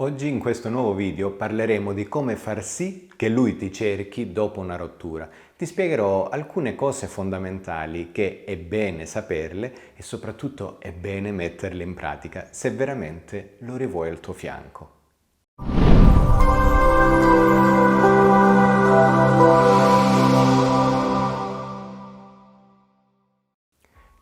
Oggi in questo nuovo video parleremo di come far sì che lui ti cerchi dopo una rottura. Ti spiegherò alcune cose fondamentali che è bene saperle e soprattutto è bene metterle in pratica se veramente lo rivuoi al tuo fianco.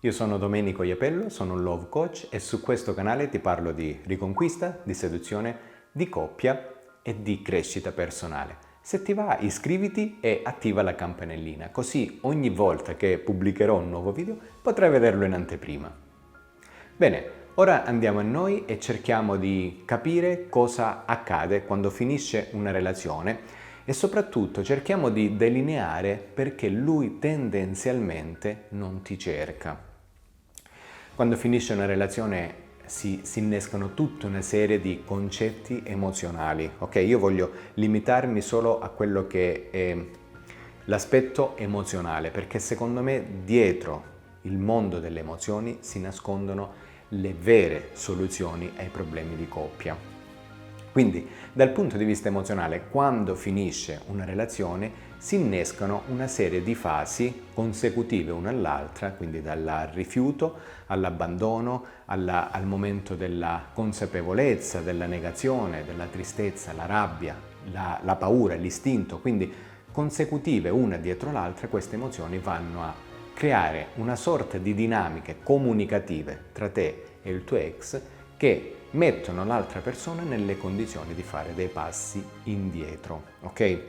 Io sono Domenico Iapello, sono un love coach e su questo canale ti parlo di riconquista, di seduzione, di coppia e di crescita personale. Se ti va, iscriviti e attiva la campanellina, così ogni volta che pubblicherò un nuovo video potrai vederlo in anteprima. Bene, ora andiamo a noi e cerchiamo di capire cosa accade quando finisce una relazione e soprattutto cerchiamo di delineare perché lui tendenzialmente non ti cerca. Quando finisce una relazione si innescano tutta una serie di concetti emozionali, ok? Io voglio limitarmi solo a quello che è l'aspetto emozionale, perché secondo me dietro il mondo delle emozioni si nascondono le vere soluzioni ai problemi di coppia. Quindi, dal punto di vista emozionale, quando finisce una relazione si innescano una serie di fasi consecutive una all'altra, quindi dal rifiuto all'abbandono, al momento della consapevolezza, della negazione, della tristezza, la rabbia, la paura, l'istinto, quindi consecutive una dietro l'altra queste emozioni vanno a creare una sorta di dinamiche comunicative tra te e il tuo ex che mettono l'altra persona nelle condizioni di fare dei passi indietro, ok?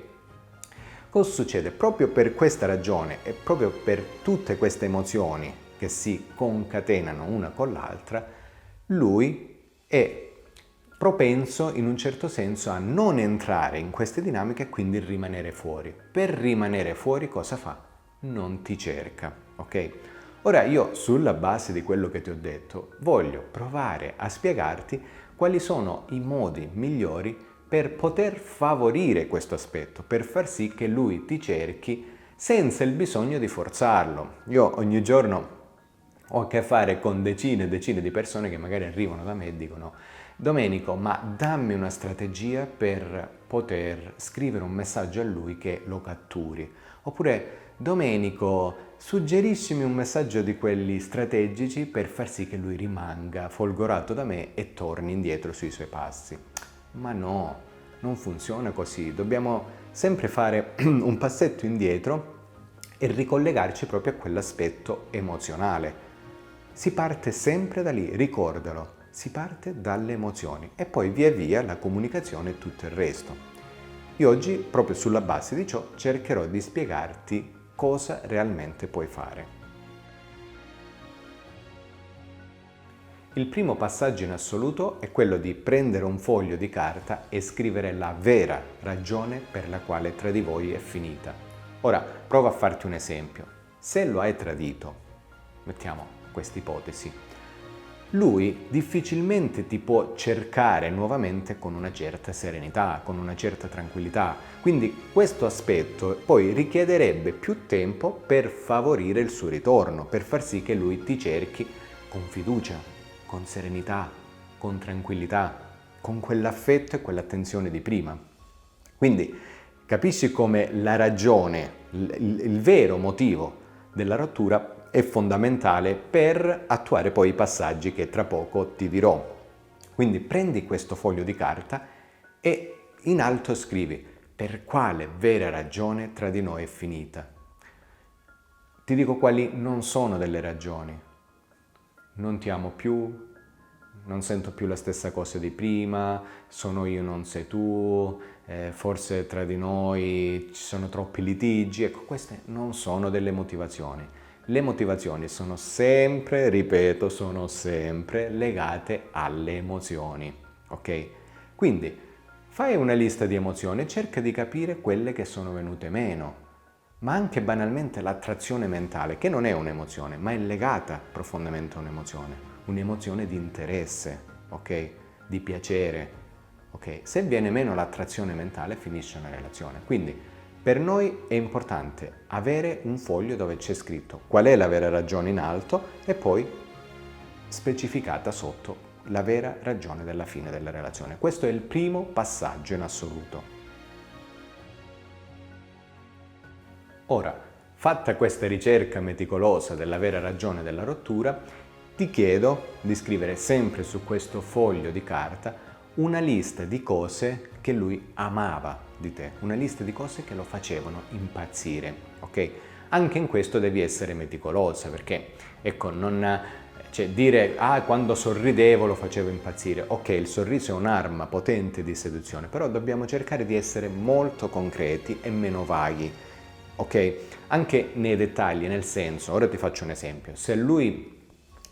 Cosa succede? Proprio per questa ragione e proprio per tutte queste emozioni che si concatenano una con l'altra, lui è propenso in un certo senso a non entrare in queste dinamiche e quindi rimanere fuori. Per rimanere fuori cosa fa? Non ti cerca, ok? Ora io, sulla base di quello che ti ho detto, voglio provare a spiegarti quali sono i modi migliori per poter favorire questo aspetto, per far sì che lui ti cerchi senza il bisogno di forzarlo. Io ogni giorno ho a che fare con decine e decine di persone che magari arrivano da me e dicono: Domenico, ma dammi una strategia per poter scrivere un messaggio a lui che lo catturi. Oppure, Domenico, suggeriscimi un messaggio di quelli strategici per far sì che lui rimanga folgorato da me e torni indietro sui suoi passi. Ma no, non funziona così. Dobbiamo sempre fare un passetto indietro e ricollegarci proprio a quell'aspetto emozionale. Si parte sempre da lì, ricordalo, si parte dalle emozioni e poi via via la comunicazione e tutto il resto. Io oggi, proprio sulla base di ciò, cercherò di spiegarti cosa realmente puoi fare. Il primo passaggio in assoluto è quello di prendere un foglio di carta e scrivere la vera ragione per la quale tra di voi è finita. Ora, prova a farti un esempio. Se lo hai tradito, mettiamo questa ipotesi, lui difficilmente ti può cercare nuovamente con una certa serenità, con una certa tranquillità. Quindi questo aspetto poi richiederebbe più tempo per favorire il suo ritorno, per far sì che lui ti cerchi con fiducia, con serenità, con tranquillità, con quell'affetto e quell'attenzione di prima. Quindi capisci come la ragione, il vero motivo della rottura è fondamentale per attuare poi i passaggi che tra poco ti dirò. Quindi prendi questo foglio di carta e in alto scrivi: per quale vera ragione tra di noi è finita. Ti dico quali non sono delle ragioni. Non ti amo più, non sento più la stessa cosa di prima, sono io non sei tu, forse tra di noi ci sono troppi litigi. Ecco, queste non sono delle motivazioni. Le motivazioni sono sempre, ripeto, sono sempre legate alle emozioni, ok? Quindi fai una lista di emozioni e cerca di capire quelle che sono venute meno, ma anche banalmente l'attrazione mentale, che non è un'emozione, ma è legata profondamente a un'emozione di interesse, ok? Di piacere, ok? Se viene meno l'attrazione mentale finisce una relazione. Quindi per noi è importante avere un foglio dove c'è scritto qual è la vera ragione in alto e poi specificata sotto la vera ragione della fine della relazione. Questo è il primo passaggio in assoluto. Ora, fatta questa ricerca meticolosa della vera ragione della rottura, ti chiedo di scrivere sempre su questo foglio di carta una lista di cose che lui amava di te, una lista di cose che lo facevano impazzire, ok? Anche in questo devi essere meticolosa, perché ecco, dire quando sorridevo lo facevo impazzire, ok, il sorriso è un'arma potente di seduzione, però dobbiamo cercare di essere molto concreti e meno vaghi, ok? Anche nei dettagli, nel senso, ora ti faccio un esempio, se a lui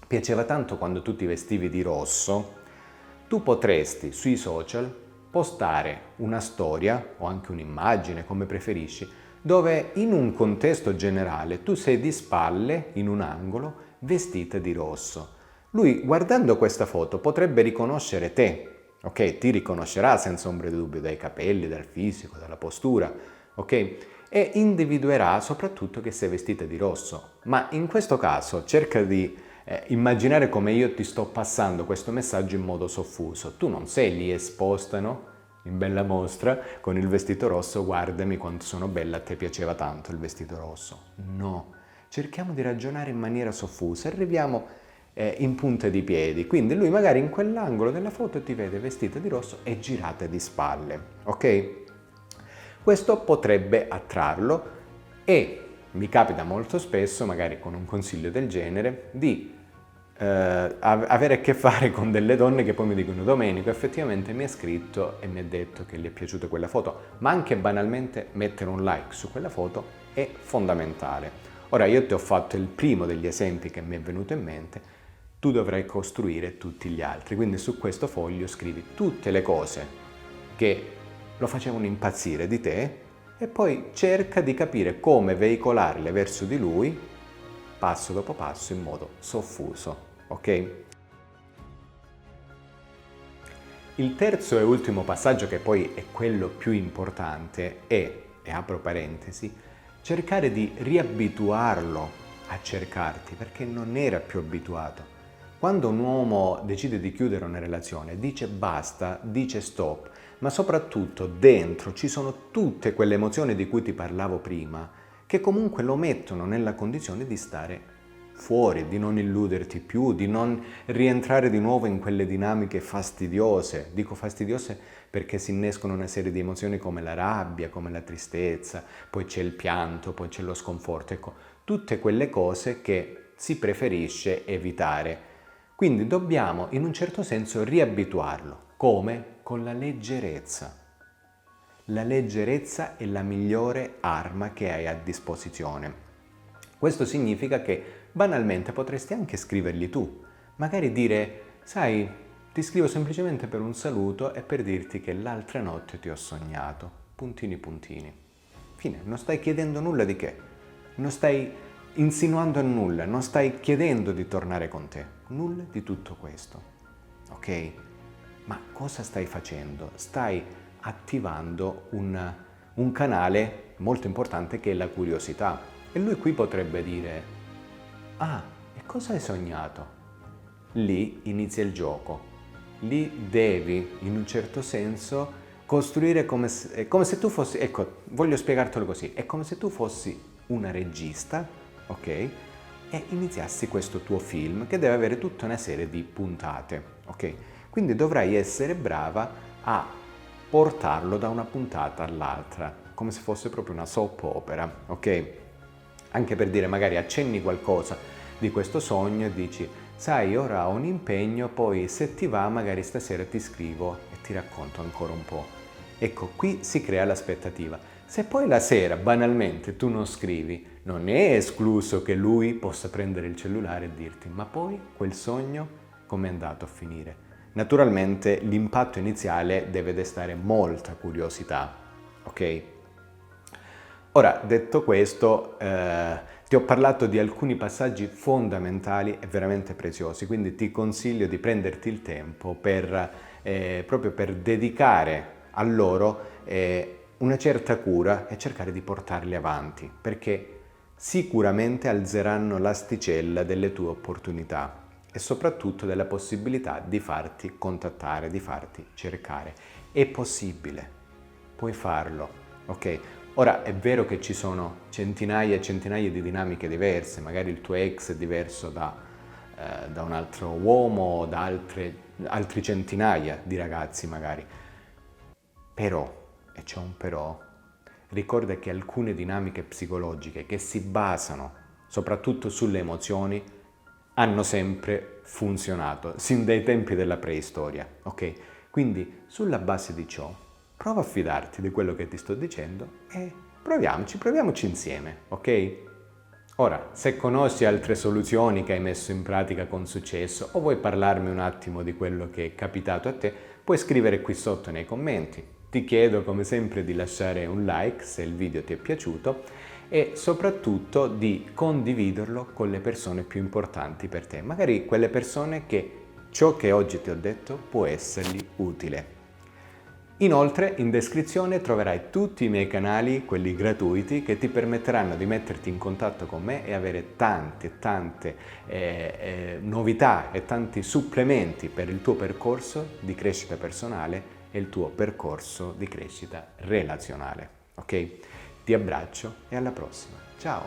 piaceva tanto quando tu ti vestivi di rosso, tu potresti sui social postare una storia o anche un'immagine, come preferisci, dove in un contesto generale tu sei di spalle in un angolo vestita di rosso. Lui, guardando questa foto, potrebbe riconoscere te, ok? Ti riconoscerà senza ombra di dubbio dai capelli, dal fisico, dalla postura, ok? E individuerà soprattutto che sei vestita di rosso. Ma in questo caso cerca di immaginare come io ti sto passando questo messaggio in modo soffuso. Tu non sei lì esposta, no? In bella mostra, con il vestito rosso, guardami quanto sono bella, a te piaceva tanto il vestito rosso. No, cerchiamo di ragionare in maniera soffusa, arriviamo in punta di piedi, quindi lui magari in quell'angolo della foto ti vede vestita di rosso e girata di spalle, ok? Questo potrebbe attrarlo e mi capita molto spesso, magari con un consiglio del genere, di avere a che fare con delle donne che poi mi dicono: Domenico, effettivamente mi ha scritto e mi ha detto che gli è piaciuta quella foto, ma anche banalmente mettere un like su quella foto è fondamentale. Ora, io ti ho fatto il primo degli esempi che mi è venuto in mente, tu dovrai costruire tutti gli altri, quindi su questo foglio scrivi tutte le cose che lo facevano impazzire di te e poi cerca di capire come veicolarle verso di lui passo dopo passo in modo soffuso, ok? Il terzo e ultimo passaggio, che poi è quello più importante, è, e apro parentesi, cercare di riabituarlo a cercarti, perché non era più abituato. Quando un uomo decide di chiudere una relazione, dice basta, dice stop, ma soprattutto dentro ci sono tutte quelle emozioni di cui ti parlavo prima, che comunque lo mettono nella condizione di stare fuori, di non illuderti più, di non rientrare di nuovo in quelle dinamiche fastidiose. Dico fastidiose perché si innescono una serie di emozioni come la rabbia, come la tristezza, poi c'è il pianto, poi c'è lo sconforto. Ecco, tutte quelle cose che si preferisce evitare. Quindi dobbiamo in un certo senso riabituarlo. Come? Con la leggerezza. La leggerezza è la migliore arma che hai a disposizione. Questo significa che banalmente potresti anche scrivergli tu, magari dire: sai, ti scrivo semplicemente per un saluto e per dirti che l'altra notte ti ho sognato, puntini puntini. Fine, non stai chiedendo nulla di che, non stai insinuando nulla, non stai chiedendo di tornare con te, nulla di tutto questo, ok? Ma cosa stai facendo? Stai attivando un canale molto importante che è la curiosità. E lui qui potrebbe dire: ah, e cosa hai sognato? Lì inizia il gioco. Lì devi, in un certo senso, costruire come se tu fossi, ecco, voglio spiegartelo così, è come se tu fossi una regista, ok? E iniziassi questo tuo film che deve avere tutta una serie di puntate, ok? Quindi dovrai essere brava a portarlo da una puntata all'altra, come se fosse proprio una soap opera, ok? Anche per dire, magari accenni qualcosa di questo sogno e dici: sai, ora ho un impegno, poi se ti va magari stasera ti scrivo e ti racconto ancora un po'. Ecco, qui si crea l'aspettativa. Se poi la sera banalmente tu non scrivi, non è escluso che lui possa prendere il cellulare e dirti: ma poi quel sogno com'è andato a finire? Naturalmente l'impatto iniziale deve destare molta curiosità, ok? Ora, detto questo, ti ho parlato di alcuni passaggi fondamentali e veramente preziosi, quindi ti consiglio di prenderti il tempo proprio per dedicare a loro una certa cura e cercare di portarli avanti, perché sicuramente alzeranno l'asticella delle tue opportunità. e soprattutto della possibilità di farti contattare, di farti cercare. È possibile, puoi farlo, ok? Ora è vero che ci sono centinaia e centinaia di dinamiche diverse, magari il tuo ex è diverso da un altro uomo, da altri centinaia di ragazzi magari, però, e c'è un però, ricorda che alcune dinamiche psicologiche che si basano soprattutto sulle emozioni hanno sempre funzionato, sin dai tempi della preistoria, ok? Quindi sulla base di ciò, prova a fidarti di quello che ti sto dicendo e proviamoci insieme, ok? Ora, se conosci altre soluzioni che hai messo in pratica con successo o vuoi parlarmi un attimo di quello che è capitato a te, puoi scrivere qui sotto nei commenti. Ti chiedo come sempre di lasciare un like se il video ti è piaciuto e soprattutto di condividerlo con le persone più importanti per te, magari quelle persone che ciò che oggi ti ho detto può essergli utile. Inoltre in descrizione troverai tutti i miei canali, quelli gratuiti, che ti permetteranno di metterti in contatto con me e avere tante novità e tanti supplementi per il tuo percorso di crescita personale e il tuo percorso di crescita relazionale. Ok? Ti abbraccio e alla prossima. Ciao!